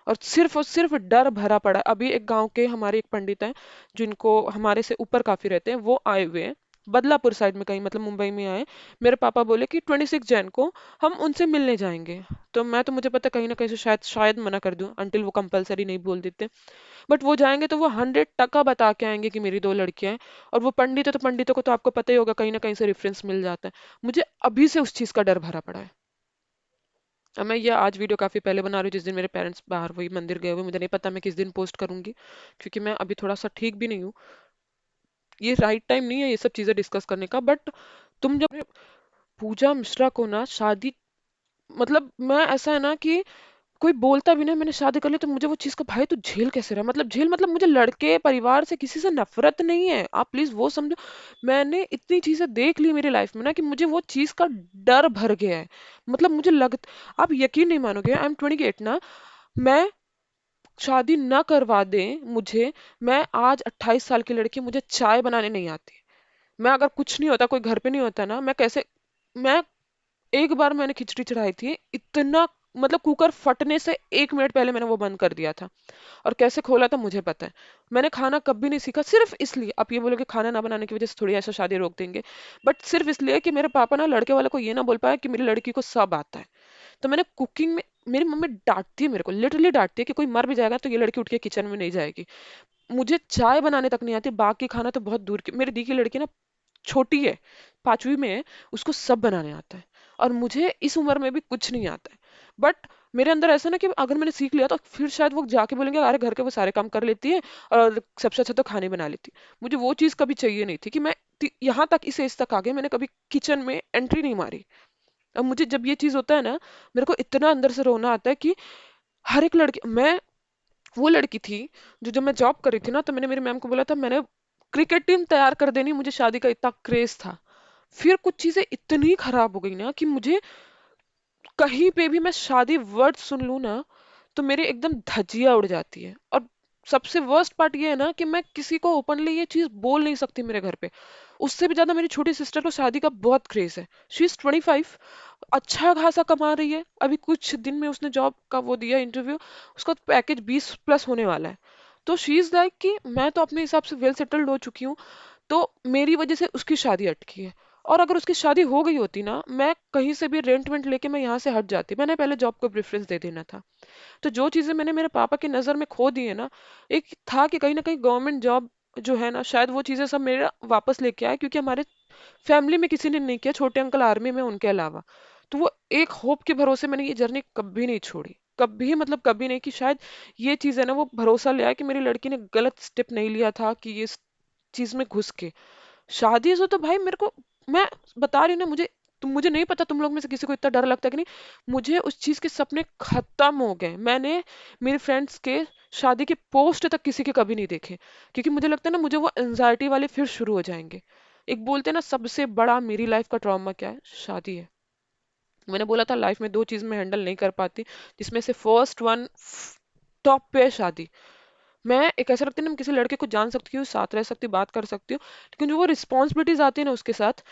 और सिर्फ डर भरा पड़ा है। अभी एक गांव के हमारे एक पंडित हैं, जिनको हमारे से ऊपर काफी रहते हैं, वो आए हुए हैं बदलापुर साइड में कहीं, मतलब मुंबई में आए। मेरे पापा बोले कि 26 जैन को हम उनसे मिलने जाएंगे। तो मैं तो, मुझे पता कहीं ना कहीं से शायद शायद मना कर दूं, अंटिल वो कंपलसरी नहीं बोल देते। बट वो जाएंगे तो वो 100% बता के आएंगे कि मेरी 2 लड़कियां हैं। और वो पंडित है, तो पंडितों को तो आपको पता ही होगा, कहीं ना कहीं से रेफरेंस मिल जाता है। मुझे अभी से उस चीज का डर भरा पड़ा है। अब मैं ये आज वीडियो काफी पहले बना रही हूँ, जिस दिन मेरे पेरेंट्स बाहर वही मंदिर गए हुए, मुझे नहीं पता मैं किस दिन पोस्ट करूंगी, क्योंकि मैं अभी थोड़ा सा ठीक भी नहीं हूँ। ये राइट टाइम नहीं है ये सब चीजें डिस्कस करने का। बट तुम जब पूजा मिश्रा को ना शादी, मतलब मैं ऐसा है ना कि कोई बोलता भी नहीं मैंने शादी कर ली, तो मुझे वो चीज का भाई तू झेल कैसे रहा, मतलब झेल, मतलब मुझे लड़के परिवार से किसी से नफरत नहीं है, आप प्लीज वो समझो। मैंने इतनी चीजें देख ली मेरी लाइफ में ना कि मुझे वो चीज का डर भर गया है। मतलब मुझे लग, आप यकीन नहीं मानोगे, आई एम 28 ना, मैं शादी ना करवा दें मुझे, मैं आज 28 साल की लड़की, मुझे चाय बनाने नहीं आती। मैं अगर कुछ नहीं होता, कोई घर पे नहीं होता ना, मैं कैसे, मैं एक बार मैंने खिचड़ी चढ़ाई थी, इतना, मतलब कुकर फटने से 1 मिनट पहले मैंने वो बंद कर दिया था। और कैसे खोला था मुझे पता है। मैंने खाना कभी नहीं सीखा सिर्फ इसलिए, आप ये बोलोगे खाना ना बनाने की वजह से थोड़ी ऐसा शादी रोक देंगे, बट सिर्फ इसलिए कि मेरे पापा ना लड़के वाले को ये ना बोल पाया कि मेरी लड़की को सब आता है। तो मैंने कुकिंग में, मेरी मम्मी डांटती है मेरे को, लिटरली डांटती है कि कोई मर भी जाएगा तो ये लड़की उठ के किचन में नहीं जाएगी। मुझे चाय बनाने तक नहीं आती, बाकी खाना तो बहुत दूर की, मेरी दी की लड़की ना छोटी है, 5वीं में है, उसको सब बनाने आता है। और मुझे इस उम्र में भी कुछ नहीं आता है। बट मेरे अंदर ऐसा ना कि अगर मैंने सीख लिया तो फिर शायद वो जाके बोलेंगे अरे घर के वो सारे काम कर लेती है और सबसे अच्छा तो खाने बना लेती है। मुझे वो चीज़ कभी चाहिए नहीं थी कि मैं यहाँ तक इस एज तक आ गई, मैंने कभी किचन में एंट्री नहीं मारी। अब मुझे जब ये चीज़ होता है ना, मेरे को इतना अंदर से रोना आता है कि हर एक लड़की, मैं वो लड़की थी जो, जब मैं जॉब कर रही थी ना, तो मैंने मेरी मैम को बोला था मैंने क्रिकेट टीम तैयार कर देनी, मुझे शादी का इतना क्रेज था। फिर कुछ चीजें इतनी खराब हो गई ना कि मुझे कहीं पे भी मैं शादी वर्ड सुन लूं ना, तो मेरी एकदम धज्जियां उड़ जाती है। और सबसे वर्स्ट पार्ट ये है ना कि मैं किसी को ओपनली ये चीज बोल नहीं सकती मेरे घर पे। उससे भी ज्यादा मेरी छोटी सिस्टर को शादी का बहुत क्रेज है, शी इज 25, अच्छा खासा कमा रही है, अभी कुछ दिन में उसने जॉब का वो दिया इंटरव्यू, उसका पैकेज 20+ होने वाला है। तो शी इज लाइक कि मैं तो अपने हिसाब से वेल सेटल्ड हो चुकी हूँ, तो मेरी वजह से उसकी शादी अटकी है। और अगर उसकी शादी हो गई होती ना, मैं कहीं से भी रेंट वेंट लेके मैं यहाँ से हट जाती, मैंने पहले जॉब को प्रेफरेंस दे देना था। तो जो चीजें मैंने मेरे पापा की नजर में खो दी है ना, एक था कि कहीं ना कहीं गवर्नमेंट जॉब जो है ना, शायद वो चीजें सब मेरा वापस लेके आए, क्योंकि हमारे फैमिली में किसी ने नहीं किया, छोटे अंकल आर्मी में उनके अलावा। तो वो एक होप के भरोसे मैंने ये जर्नी कभी नहीं छोड़ी, कभी, मतलब कभी नहीं, कि शायद ये चीज है ना, वो भरोसा ले आया कि मेरी लड़की ने गलत स्टेप नहीं लिया था कि ये इस चीज में घुस के शादी से, तो भाई मेरे को, मैं बता रही हूँ ना, मुझे, मुझे नहीं पता तुम लोग में से किसी को इतना डर लगता है कि नहीं, मुझे उस चीज के सपने खत्म हो गए। मैंने मेरे फ्रेंड्स के शादी के पोस्ट तक किसी के कभी नहीं देखे, क्योंकि मुझे लगता है ना, मुझे वो एंजाइटी वाले फिर शुरू हो जाएंगे। एक बोलते हैं ना, सबसे बड़ा मेरी लाइफ का ट्रॉमा क्या है, शादी है। मैंने बोला था लाइफ में दो चीज मैं हैंडल नहीं कर पाती, जिसमें से फर्स्ट वन टॉप पे है शादी। मैं एक ऐसा लगता है ना, मैं किसी लड़के को जान सकती हूँ, साथ रह सकती हूँ, बात कर सकती हूँ, लेकिन जो वो रिस्पॉन्सिबिलिटीज आती है ना उसके साथ,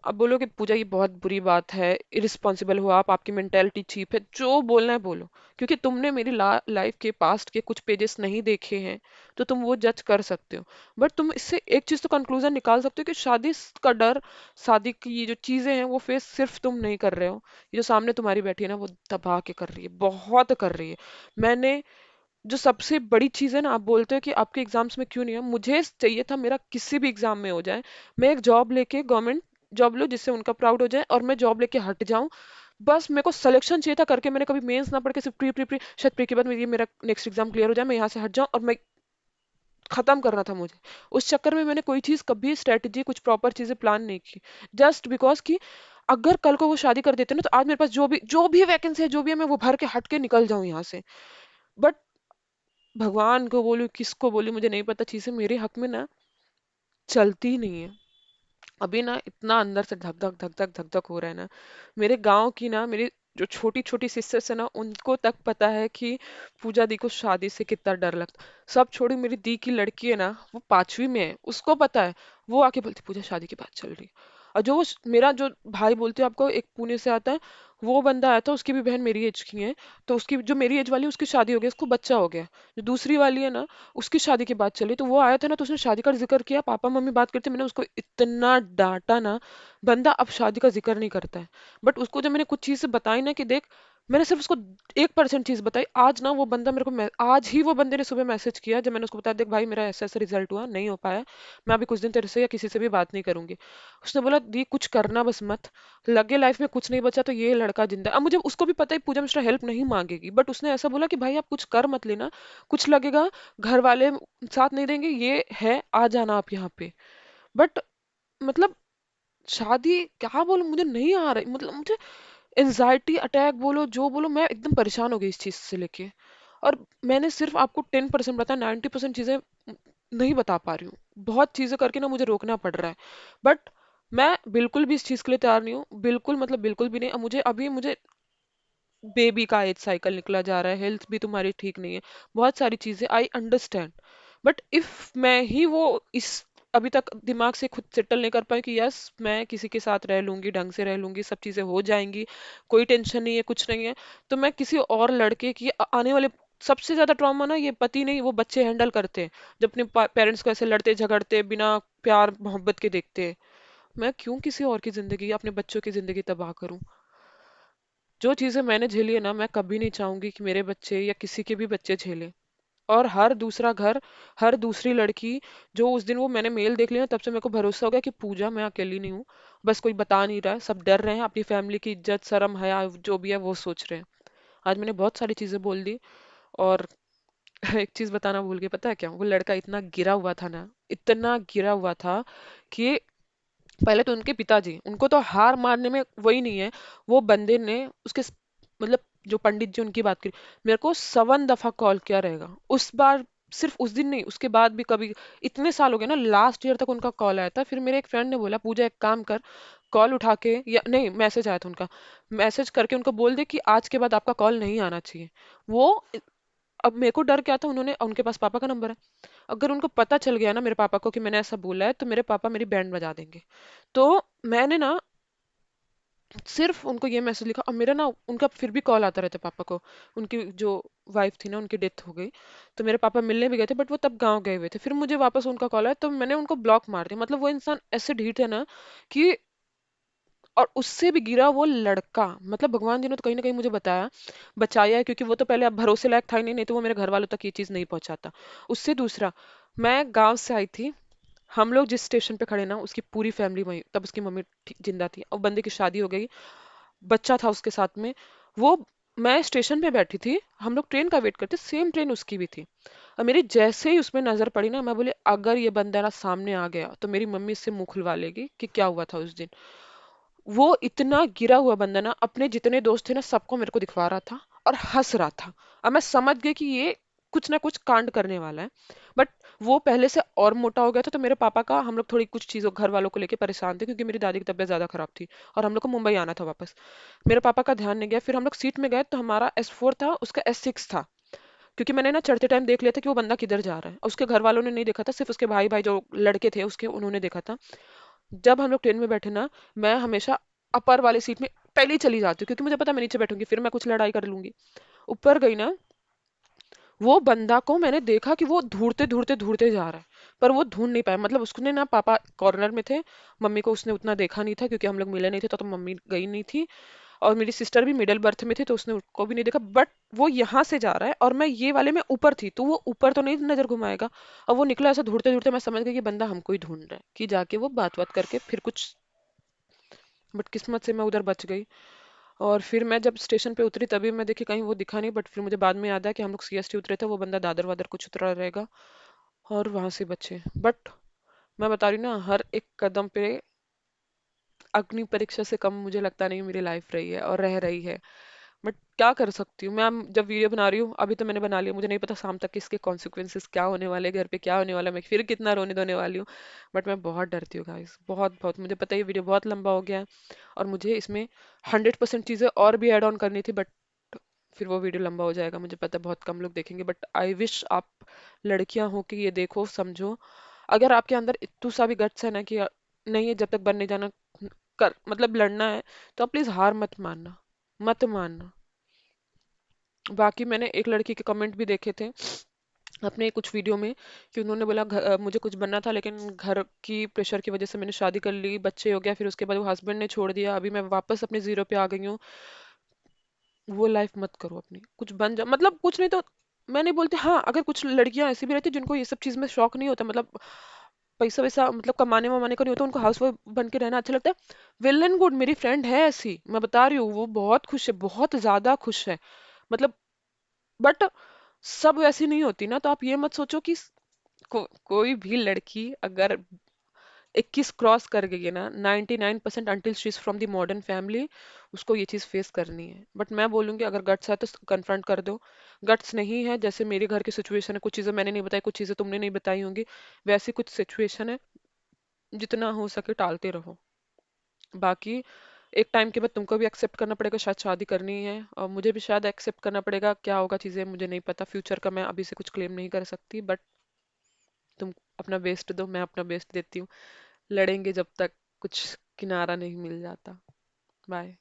अब बोलोगे पूजा ये बहुत बुरी बात है, इरिस्पॉन्सिबल हो आप, आपकी मेंटेलिटी चीप है, जो बोलना है बोलो, क्योंकि तुमने मेरी लाइफ के पास्ट के कुछ पेजेस नहीं देखे हैं, तो तुम वो जज कर सकते हो। बट तुम इससे एक चीज तो कंक्लूजन निकाल सकते हो कि शादी का डर, शादी की ये जो चीजें हैं वो फेस सिर्फ तुम नहीं कर रहे हो, ये जो सामने तुम्हारी बैठी है ना, वो दबा के कर रही है, बहुत कर रही है। मैंने, जो सबसे बड़ी चीज़ है ना, आप बोलते हो कि आपके एग्जाम्स में क्यों नहीं है, मुझे चाहिए था मेरा किसी भी एग्जाम में हो जाए, मैं एक जॉब लेके गवर्नमेंट जॉब लो जिससे उनका प्राउड हो जाए, और मैं जॉब लेके हट जाऊं। बस मेरे को सिलेक्शन चाहिए था करके, मैंने कभी मेंस ना पढ़ के सिर्फ प्री प्री प्री, शायद प्री के बाद मेरी मेरा नेक्स्ट एग्जाम क्लियर हो जाए, मैं यहाँ से हट जाऊं, और मैं खत्म करना था मुझे। उस चक्कर में मैंने कोई चीज़ कभी स्ट्रेटेजी, कुछ प्रॉपर चीज़ें प्लान नहीं की, जस्ट बिकॉज कि अगर कल को वो शादी कर देते ना, तो आज मेरे पास जो भी वैकेंसी है, जो भी है, मैं वो भर के हट के निकल जाऊं यहाँ से। बट भगवान को बोलूं, किसको बोलूं, मुझे नहीं पता, चीजें मेरे हक में ना चलती ही नहीं है। अभी ना इतना अंदर से धक धक धक धक धक धक हो रहा है ना, मेरे गांव की ना, मेरी जो छोटी छोटी सिस्टर्स है ना, उनको तक पता है कि पूजा दी को शादी से कितना डर लगता। सब छोड़ी, मेरी दी की लड़की है ना, वो 5वीं में है, उसको पता है। वो आके बोलती पूजा शादी की बात चल रही है। और जो मेरा जो भाई बोलते हो आपको, एक पुणे से आता है, वो बंदा आया था, उसकी भी बहन मेरी एज की है, तो उसकी जो मेरी एज वाली है, उसकी शादी हो गई, उसको बच्चा हो गया। जो दूसरी वाली है ना, उसकी शादी की बात चली, तो वो आया था ना, तो उसने शादी का जिक्र किया, पापा मम्मी बात करते, मैंने उसको इतना डांटा ना, बंदा अब शादी का जिक्र नहीं करता है। बट उसको जब मैंने कुछ चीजें बताई ना कि देख, मैंने सिर्फ उसको 1% चीज बताई, आज ना वो बंदा मेरे को आज ही वो बंदे ने सुबह मैसेज किया, जब मैंने उसको बताया देख भाई मेरा ऐसा ऐसा रिजल्ट हुआ, नहीं हो पाया, मैं अभी कुछ दिन तेरे से या किसी से भी बात नहीं करूंगी। उसने बोला दी कुछ करना बस मत, लगे लाइफ में कुछ नहीं बचा तो ये लड़का जिंदा है। अब मुझे उसको भी पता है पूजा मिश्रा हेल्प नहीं मांगेगी, बट उसने ऐसा बोला कि भाई आप कुछ कर मत लेना, कुछ लगेगा, घर वाले साथ नहीं देंगे, ये है, आ जाना आप यहाँ पे। बट मतलब शादी क्या बोलूं, मुझे नहीं आ रही, मतलब मुझे एनजाइटी अटैक बोलो जो बोलो, मैं एकदम परेशान हो गई इस चीज से लेके। और मैंने सिर्फ आपको 10% बताया, 90% चीजें नहीं बता पा रही हूँ। बहुत चीजें करके ना मुझे रोकना पड़ रहा है। बट मैं बिल्कुल भी इस चीज के लिए तैयार नहीं हूँ, बिल्कुल, मतलब बिल्कुल भी नहीं। अब मुझे बेबी का एज साइकिल निकला जा रहा है, हेल्थ भी तुम्हारी ठीक नहीं है, बहुत सारी चीजें, आई अंडरस्टैंड। बट इफ मैं ही वो इस अभी तक दिमाग से खुद सेटल नहीं कर पाई कि यस मैं किसी के साथ रह लूंगी, ढंग से रह लूंगी, सब चीजें हो जाएंगी, कोई टेंशन नहीं है, कुछ नहीं है, तो मैं किसी और लड़के की आने वाले, सबसे ज्यादा ट्रॉमा ना ये पति नहीं, वो बच्चे हैंडल करते हैं, जब अपने पेरेंट्स को ऐसे लड़ते झगड़ते बिना प्यार मोहब्बत के देखते हैं। मैं क्यों किसी और की जिंदगी, अपने बच्चों की जिंदगी तबाह करूं? जो चीजें मैंने झेली है ना, मैं कभी नहीं चाहूंगी कि मेरे बच्चे या किसी के भी बच्चे झेले। और हर दूसरा घर, हर दूसरी लड़की, जो उस दिन वो मैंने मेल देख लिया, तब से मेरे को भरोसा हो गया कि पूजा मैं अकेली नहीं हूँ। बस कोई बता नहीं रहा है, सब डर रहे हैं, अपनी फैमिली की इज्जत शर्म हया जो भी है वो सोच रहे हैं। आज मैंने बहुत सारी चीजें बोल दी। और एक चीज बताना भूल गई, पता है क्या? वो लड़का इतना गिरा हुआ था ना, इतना गिरा हुआ था कि पहले तो उनके पिताजी, उनको तो हार मारने में वही नहीं है, वो बंदे ने मतलब जो पंडित जी उनकी बात करी, मेरे को 7 दफा कॉल किया रहेगा उस बार। सिर्फ उस दिन नहीं, उसके बाद भी कभी, इतने साल हो गए ना, लास्ट ईयर तक उनका कॉल आया था। फिर मेरे एक फ्रेंड ने बोला पूजा एक काम कर, कॉल उठा के, या नहीं मैसेज आया था उनका, मैसेज करके उनको बोल दे कि आज के बाद आपका कॉल नहीं आना चाहिए। वो, अब मेरे को डर क्या था, उन्होंने, उनके पास पापा का नंबर है, अगर उनको पता चल गया ना मेरे पापा को कि मैंने ऐसा बोला है, तो मेरे पापा मेरी बैंड बजा देंगे। तो मैंने ना सिर्फ उनको ये मैसेज लिखा, और मेरा ना उनका फिर भी कॉल आता रहता पापा को। उनकी जो वाइफ थी ना, उनकी डेथ हो गई, तो मेरे पापा मिलने भी गए थे, बट वो तब गांव गए हुए थे। फिर मुझे वापस उनका कॉल आया, तो मैंने उनको ब्लॉक मार दिया। मतलब वो इंसान ऐसे ढीठ है ना कि, और उससे भी गिरा वो लड़का, मतलब भगवान जी ने तो कहीं ना कहीं मुझे बताया, बचाया है, क्योंकि वो तो पहले अब भरोसे लायक था ही नहीं, नहीं तो वो मेरे घर वालों तक ये चीज नहीं पहुंचाता। उससे दूसरा, मैं गांव से आई थी, हम लोग जिस स्टेशन पे खड़े ना, उसकी पूरी फैमिली वहीं, तब उसकी मम्मी जिंदा थी, और बंदे की शादी हो गई, बच्चा था उसके साथ में। वो, मैं स्टेशन पे बैठी थी, हम लोग ट्रेन का वेट करते, सेम ट्रेन उसकी भी थी। और मेरी जैसे ही उसमें नजर पड़ी ना, मैं बोले अगर ये बंदा ना सामने आ गया तो मेरी मम्मी इससे मुंह खुलवा लेगी कि क्या हुआ था उस दिन। वो इतना गिरा हुआ बंदा ना, अपने जितने दोस्त थे ना सबको मेरे को दिखवा रहा था और हंस रहा था। अब मैं समझ गई कि ये कुछ ना कुछ कांड करने वाला है। बट वो पहले से और मोटा हो गया था, तो मेरे पापा का, हम लोग थोड़ी कुछ चीजों घर वालों को लेके परेशान थे, क्योंकि मेरी दादी की तबीयत ज्यादा खराब थी और हम लोग को मुंबई आना था वापस। मेरे पापा का ध्यान नहीं गया, फिर हम लोग सीट में गए तो हमारा S4 था, उसका S6 था। क्योंकि मैंने ना चढ़ते टाइम देख लिया था कि वो बंदा किधर जा रहा है, और उसके घर वालों ने नहीं देखा था, सिर्फ उसके भाई भाई जो लड़के थे उसके, उन्होंने देखा था। जब हम लोग ट्रेन में बैठे ना, मैं हमेशा अपर वाले सीट में पहले ही चली जाती हूँ, क्योंकि मुझे पता है मैं नीचे बैठूंगी फिर मैं कुछ लड़ाई कर लूंगी। ऊपर गई ना, वो बंदा को मैंने देखा कि वो ढूंढते ढूंढते ढूंढते जा रहा है, पर वो ढूंढ नहीं पाया। मतलब उसने ना, पापा कॉर्नर में थे, मम्मी को उसने उतना देखा नहीं था, क्योंकि हम लोग मिले नहीं थे, तो मम्मी गई नहीं थी। और मेरी सिस्टर भी मिडिल बर्थ में थी, तो उसने उसको भी नहीं देखा। बट वो यहाँ से जा रहा है और मैं ये वाले में ऊपर थी, तो वो ऊपर तो नहीं नजर घुमाएगा। और वो निकला ऐसे ढूंढते ढूंढते, मैं समझ गई कि बंदा हमको ही ढूंढ रहा है, कि जाके वो बात बात करके फिर कुछ। बट किस्मत से मैं उधर बच गई। और फिर मैं जब स्टेशन पे उतरी, तभी मैं देखी कहीं वो दिखा नहीं। बट फिर मुझे बाद में याद आया कि हम लोग CST उतरे थे, वो बंदा दादर वादर कुछ उतरा रहेगा, और वहां से बचे। बट मैं बता रही हूँ ना, हर एक कदम पे अग्नि परीक्षा से कम मुझे लगता नहीं मेरी लाइफ रही है और रह रही है। बट क्या कर सकती हूँ मैं? जब वीडियो बना रही हूँ, अभी तो मैंने बना लिया, मुझे नहीं पता शाम तक इसके कॉन्सिक्वेंसेस क्या होने वाले, घर पे क्या होने वाला, मैं फिर कितना रोने धोने वाली हूँ। बट मैं बहुत डरती हूँ गाइस, बहुत बहुत। मुझे पता है ये वीडियो बहुत लंबा हो गया है, और मुझे इसमें 100% चीजें और भी ऐड ऑन करनी थी, बट फिर वो वीडियो लंबा हो जाएगा, मुझे पता है बहुत कम लोग देखेंगे। बट आई विश आप लड़कियां हो कि ये देखो, समझो। अगर आपके अंदर इतू सा भी गट्स है ना कि नहीं है, जब तक बन नहीं जाना, कर मतलब लड़ना है, तो प्लीज हार मत मानना, मत मानना। बाकी मैंने एक लड़की के कमेंट भी देखे थे अपने कुछ वीडियो में, कि उन्होंने बोला मुझे कुछ बनना था, लेकिन घर की प्रेशर की वजह से मैंने शादी कर ली, बच्चे हो गया, फिर उसके बाद वो हस्बैंड ने छोड़ दिया, अभी मैं वापस अपने जीरो पे आ गई हूँ। वो लाइफ मत करो अपनी, कुछ बन जा, मतलब कुछ नहीं तो। मैं नहीं बोलती, हाँ अगर कुछ लड़कियां ऐसी भी रहती जिनको ये सब चीज में शौक नहीं होता, मतलब पैसा वैसा, मतलब कमाने वमाने का नहीं होता, उनको हाउस वाइफ बन के रहना अच्छा लगता है, वेल एंड गुड। मेरी फ्रेंड है ऐसी, मैं बता रही हूँ, वो बहुत खुश है, बहुत ज्यादा खुश है। मतलब, बट सब वैसी नहीं होती ना, तो आप ये मत सोचो कि कोई भी लड़की अगर 21 क्रॉस कर गई है ना, 99% until she is from the modern family, उसको ये चीज फेस करनी है। बट मैं बोलूंगी अगर गट्स है तो कन्फ्रंट कर दो। गट्स नहीं है, जैसे मेरे घर की सिचुएशन है, कुछ चीजें मैंने नहीं बताई, कुछ चीजें तुमने नहीं बताई होंगी, वैसी कुछ सिचुएशन है, जितना हो सके टालते रहो। बाकी एक टाइम के बाद तुमको भी एक्सेप्ट करना पड़ेगा, शायद शादी करनी है, और मुझे भी शायद एक्सेप्ट करना पड़ेगा। क्या होगा चीजें मुझे नहीं पता, फ्यूचर का मैं अभी से कुछ क्लेम नहीं कर सकती, बट तुम अपना बेस्ट दो, मैं अपना बेस्ट देती हूँ। लड़ेंगे जब तक कुछ किनारा नहीं मिल जाता। बाय।